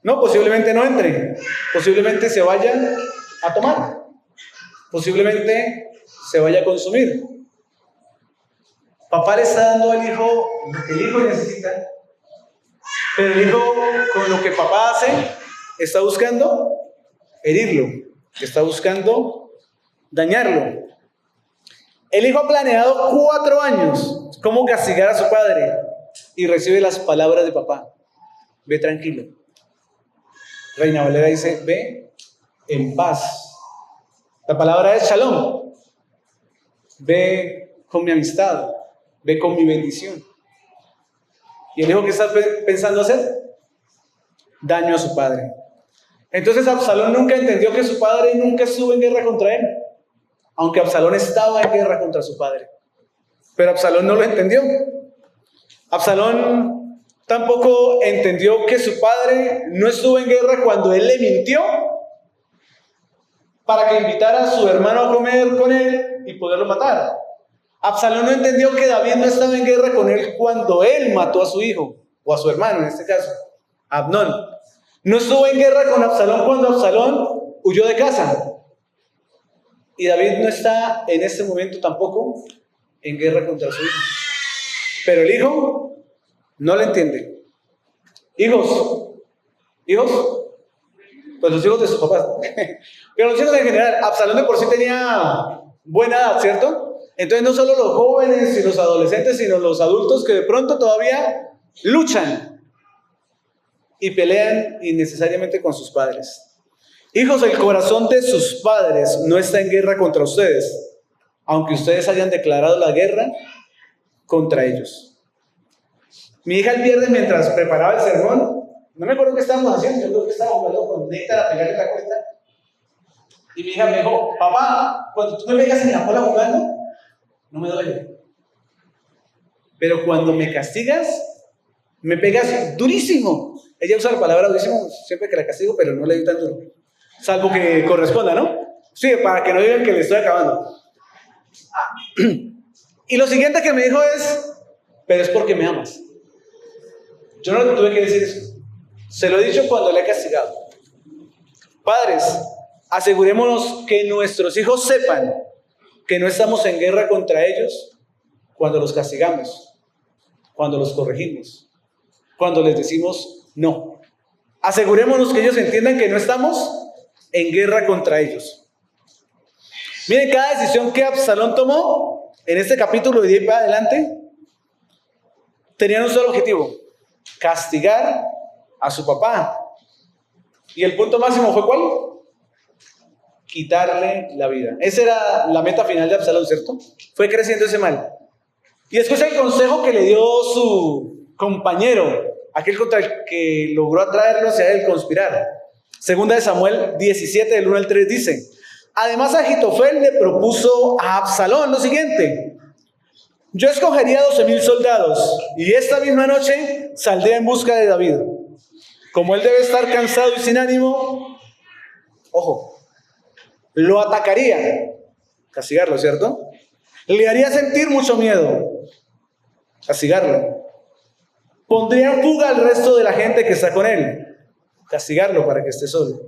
No, posiblemente no entre, posiblemente se vaya a tomar, posiblemente se vaya a consumir. Papá le está dando al hijo lo que el hijo necesita, pero el hijo, con lo que papá hace, está buscando herirlo, está buscando dañarlo. El hijo ha planeado 4 años cómo castigar a su padre y recibe las palabras de papá: ve tranquilo. Reina Valera dice: ve en paz. La palabra es shalom. Ve con mi amistad, ve con mi bendición. ¿Y el hijo qué está pensando hacer? Daño a su padre. Entonces Absalón nunca entendió que su padre nunca estuvo en guerra contra él, aunque Absalón estaba en guerra contra su padre. Pero Absalón no lo entendió. Absalón tampoco entendió que su padre no estuvo en guerra cuando él le mintió para que invitara a su hermano a comer con él y poderlo matar. Absalón no entendió que David no estaba en guerra con él cuando él mató a su hijo, o a su hermano en este caso, Abnón. No estuvo en guerra con Absalón cuando Absalón huyó de casa. Y David no está en este momento tampoco en guerra contra su hijo. Pero el hijo no le entiende. Hijos, pues los hijos de sus papás. Pero los hijos en general, Absalón de por sí tenía buena edad, ¿cierto? Entonces no solo los jóvenes y los adolescentes, sino los adultos que de pronto todavía luchan y pelean innecesariamente con sus padres. Hijos, el corazón de sus padres no está en guerra contra ustedes, aunque ustedes hayan declarado la guerra contra ellos. Mi hija el viernes, mientras preparaba el sermón, no me acuerdo qué estábamos haciendo, yo creo que estábamos jugando con Néctar a pegarle la cuesta. Y mi hija me dijo: papá, cuando tú me pegas en la cola jugando, no me duele. Pero cuando me castigas, me pegas durísimo. Ella usa la palabra durísimo siempre que la castigo, pero no le doy tan duro. Salvo que corresponda, ¿no? Sí, para que no digan que le estoy acabando. Y lo siguiente que me dijo es: pero es porque me amas. Yo no le tuve que decir eso. Se lo he dicho cuando le he castigado. Padres, asegurémonos que nuestros hijos sepan que no estamos en guerra contra ellos cuando los castigamos, cuando los corregimos, cuando les decimos no. Asegurémonos que ellos entiendan que no estamos en guerra contra ellos. Miren, cada decisión que Absalón tomó en este capítulo de 10 para adelante tenían un solo objetivo: castigar a su papá. Y el punto máximo fue ¿cuál? Quitarle la vida. Esa era la meta final de Absalón, ¿cierto? Fue creciendo ese mal. Y escucha el consejo que le dio su compañero, aquel contra el que logró atraerlo hacia él, conspirar. Segunda de Samuel 17, del 1 al 3 dice: además Ahitofel le propuso a Absalón lo siguiente: yo escogería 12,000 soldados y esta misma noche saldría en busca de David. Como él debe estar cansado y sin ánimo, ojo, lo atacaría, castigarlo, ¿cierto? Le haría sentir mucho miedo, castigarlo. Pondría en fuga al resto de la gente que está con él, castigarlo para que esté solo.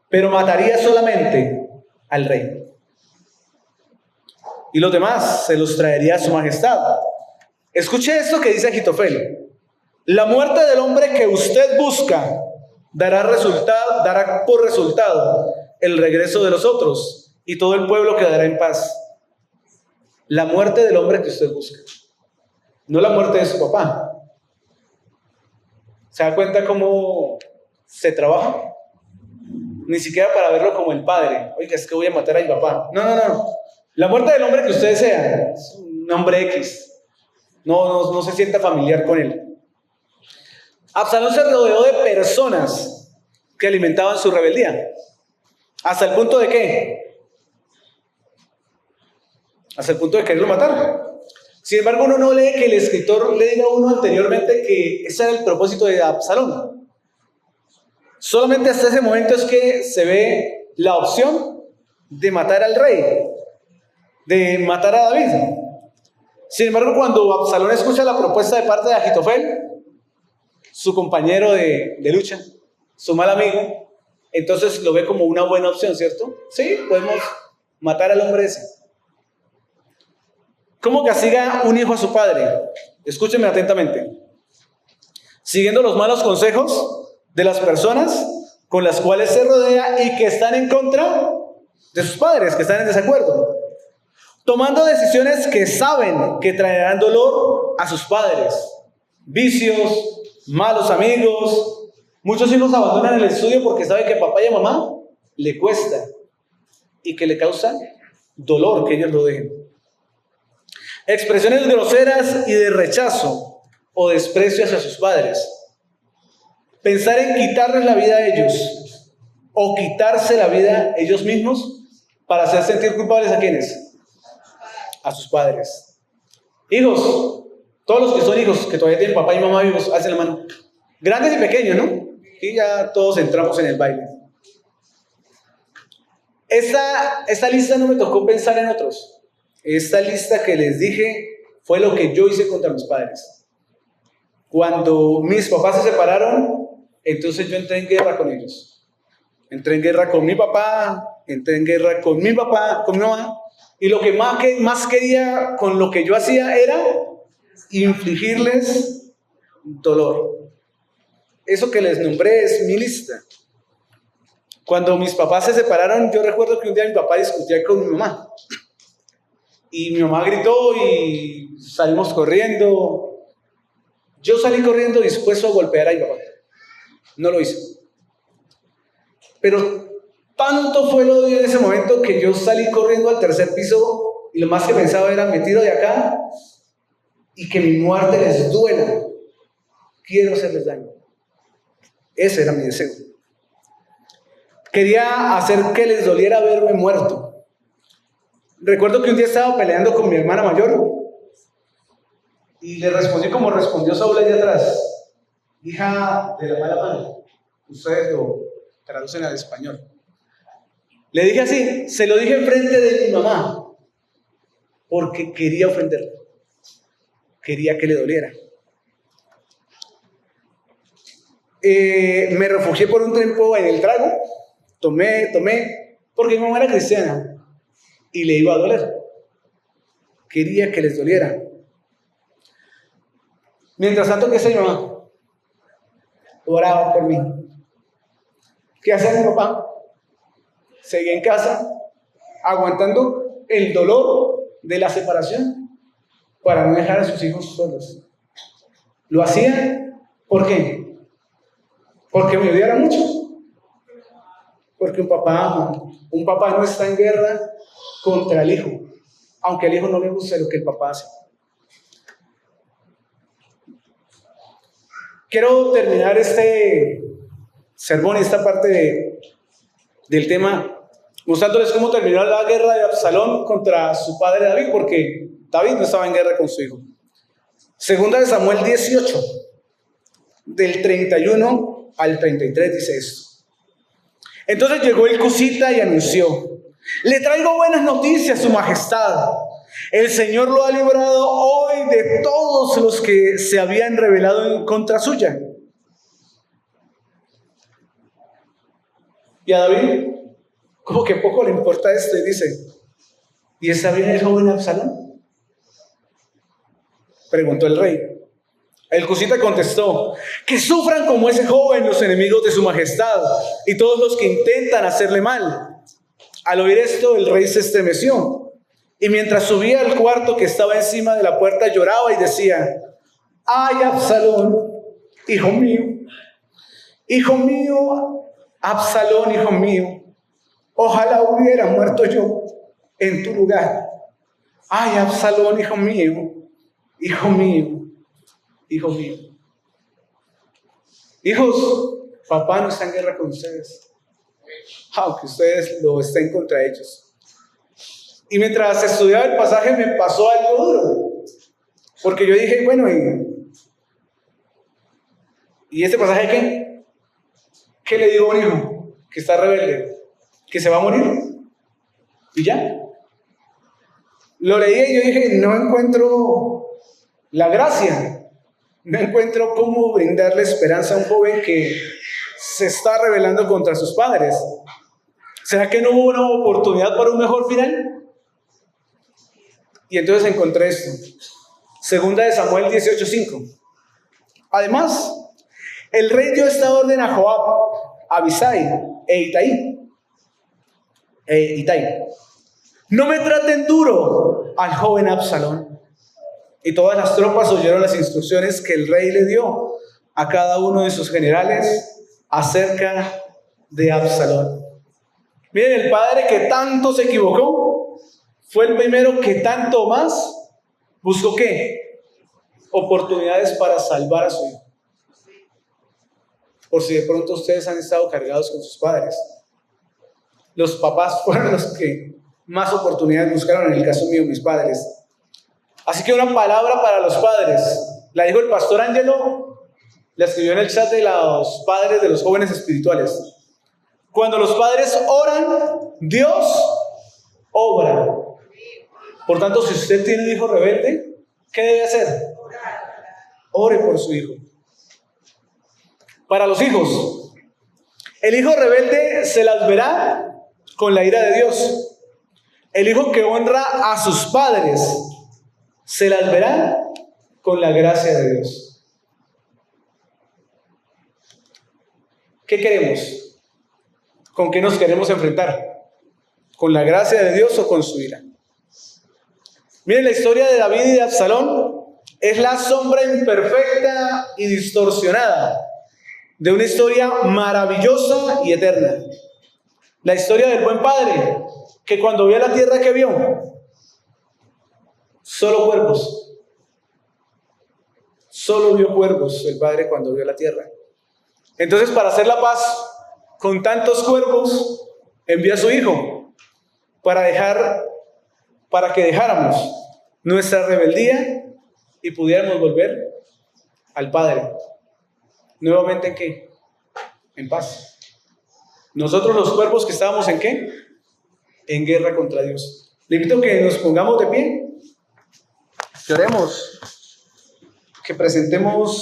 Pero mataría solamente al rey. Y los demás se los traería a su majestad. Escuche esto que dice Ahitofel: la muerte del hombre que usted busca dará por resultado el regreso de los otros, y todo el pueblo quedará en paz. La muerte del hombre que usted busca, no la muerte de su papá. ¿Se da cuenta cómo se trabaja? Ni siquiera para verlo como el padre. Oiga, es que voy a matar a mi papá. No. La muerte del hombre que usted desea, es un hombre X. No se sienta familiar con él. Absalón se rodeó de personas que alimentaban su rebeldía. ¿Hasta el punto de qué? Hasta el punto de quererlo matar. Sin embargo, uno no lee que el escritor le diga a uno anteriormente que ese era el propósito de Absalón. Solamente hasta ese momento es que se ve la opción de matar al rey, de matar a David. Sin embargo, cuando Absalón escucha la propuesta de parte de Agitofel, su compañero de lucha, su mal amigo, entonces lo ve como una buena opción, ¿cierto? Sí, podemos matar al hombre ese. ¿Cómo castiga un hijo a su padre? Escúcheme atentamente. Siguiendo los malos consejos de las personas con las cuales se rodea y que están en contra de sus padres, que están en desacuerdo. Tomando decisiones que saben que traerán dolor a sus padres. Vicios, malos amigos. Muchos hijos abandonan el estudio porque saben que papá y mamá le cuesta y que le causa dolor que ellos lo dejen. Expresiones groseras y de rechazo o desprecio hacia sus padres. Pensar en quitarles la vida a ellos o quitarse la vida ellos mismos para hacer sentir culpables ¿a quiénes? A sus padres. Hijos, todos los que son hijos, que todavía tienen papá y mamá vivos, alcen la mano. Grandes y pequeños, ¿no? Y ya todos entramos en el baile. Esta lista no me tocó pensar en otros. Esta lista que les dije fue lo que yo hice contra mis padres. Cuando mis papás se separaron, entonces yo entré en guerra con ellos. Entré en guerra con mi papá, entré en guerra con mi papá, con mi mamá. Y lo que más quería con lo que yo hacía era infligirles dolor. Eso que les nombré es mi lista. Cuando mis papás se separaron, yo recuerdo que un día mi papá discutía con mi mamá. Y mi mamá gritó y salimos corriendo. Yo salí corriendo dispuesto a golpear a mi papá. No lo hice. Pero tanto fue el odio en ese momento que yo salí corriendo al tercer piso y lo más que pensaba era: me tiro de acá y que mi muerte les duela. Quiero hacerles daño. Ese era mi deseo. Quería hacer que les doliera verme muerto. Recuerdo que un día estaba peleando con mi hermana mayor y le respondí como respondió Saúl allá atrás: hija de la mala madre. Ustedes lo traducen al español. Le dije así, se lo dije enfrente de mi mamá, porque quería ofenderla, quería que le doliera. Me refugié por un tiempo en el trago, tomé, porque mi mamá era cristiana y le iba a doler. Quería que les doliera. Mientras tanto, ¿qué hacía mi mamá? Oraba por mí. ¿Qué hacía mi papá? Seguía en casa, aguantando el dolor de la separación para no dejar a sus hijos solos. Lo hacía, ¿por qué? Porque me odiara mucho. Porque un papá no está en guerra contra el hijo, aunque al hijo no le guste lo que el papá hace. Quiero terminar este sermón, esta parte del tema, mostrándoles cómo terminó la guerra de Absalón contra su padre David, porque David no estaba en guerra con su hijo. Segunda de Samuel 18, del 31 al 33 dice esto. Entonces llegó el cusita y anunció: le traigo buenas noticias, su majestad. El Señor lo ha librado hoy de todos los que se habían rebelado en contra suya. Y a David, como que poco le importa esto, y dice: ¿y está bien el joven Absalón?, preguntó el rey. El cusita contestó: que sufran como ese joven los enemigos de su majestad y todos los que intentan hacerle mal. Al oír esto, el rey se estremeció, y mientras subía al cuarto que estaba encima de la puerta, lloraba y decía: ¡ay, Absalón, hijo mío, Absalón, hijo mío! Ojalá hubiera muerto yo en tu lugar. ¡Ay, Absalón, hijo mío, hijo mío, hijo mío! Hijos, papá no está en guerra con ustedes, aunque ustedes lo estén contra ellos. Y mientras estudiaba el pasaje me pasó algo duro, porque yo dije, bueno, ¿y este pasaje qué? ¿Qué le digo a un hijo que está rebelde? ¿Que se va a morir? Y ya. Lo leí y yo dije, no encuentro la gracia, no encuentro cómo brindarle esperanza a un joven que se está rebelando contra sus padres. ¿Será que no hubo una oportunidad para un mejor final? Y entonces encontré esto. Segunda de Samuel 18:5. Además, el rey dio esta orden a Joab, Abisai e Itai: no me traten duro al joven Absalón. Y todas las tropas oyeron las instrucciones que el rey le dio a cada uno de sus generales acerca de Absalón. Miren, el padre que tanto se equivocó fue el primero que tanto más buscó ¿qué? Oportunidades para salvar a su hijo. Por si de pronto ustedes han estado cargados con sus padres, los papás fueron los que más oportunidades buscaron. En el caso mío, mis padres. Así que una palabra para los padres, la dijo el pastor Ángelo, la escribió en el chat de los padres de los jóvenes espirituales. Cuando los padres oran, Dios obra. Por tanto, si usted tiene un hijo rebelde, ¿qué debe hacer? Ore por su hijo. Para los hijos, el hijo rebelde se las verá con la ira de Dios. El hijo que honra a sus padres se las verá con la gracia de Dios. ¿Qué queremos? ¿Con qué nos queremos enfrentar? ¿Con la gracia de Dios o con su ira? Miren, la historia de David y de Absalón es la sombra imperfecta y distorsionada de una historia maravillosa y eterna. La historia del buen padre, que cuando vio la tierra, ¿qué vio? Solo cuervos. Solo vio cuervos el padre cuando vio la tierra. Entonces, para hacer la paz con tantos cuervos, envía a su hijo para que dejáramos nuestra rebeldía y pudiéramos volver al Padre. Nuevamente, ¿en qué? En paz. Nosotros los cuervos que estábamos ¿en qué? En guerra contra Dios. Le invito a que nos pongamos de pie, que oremos, que presentemos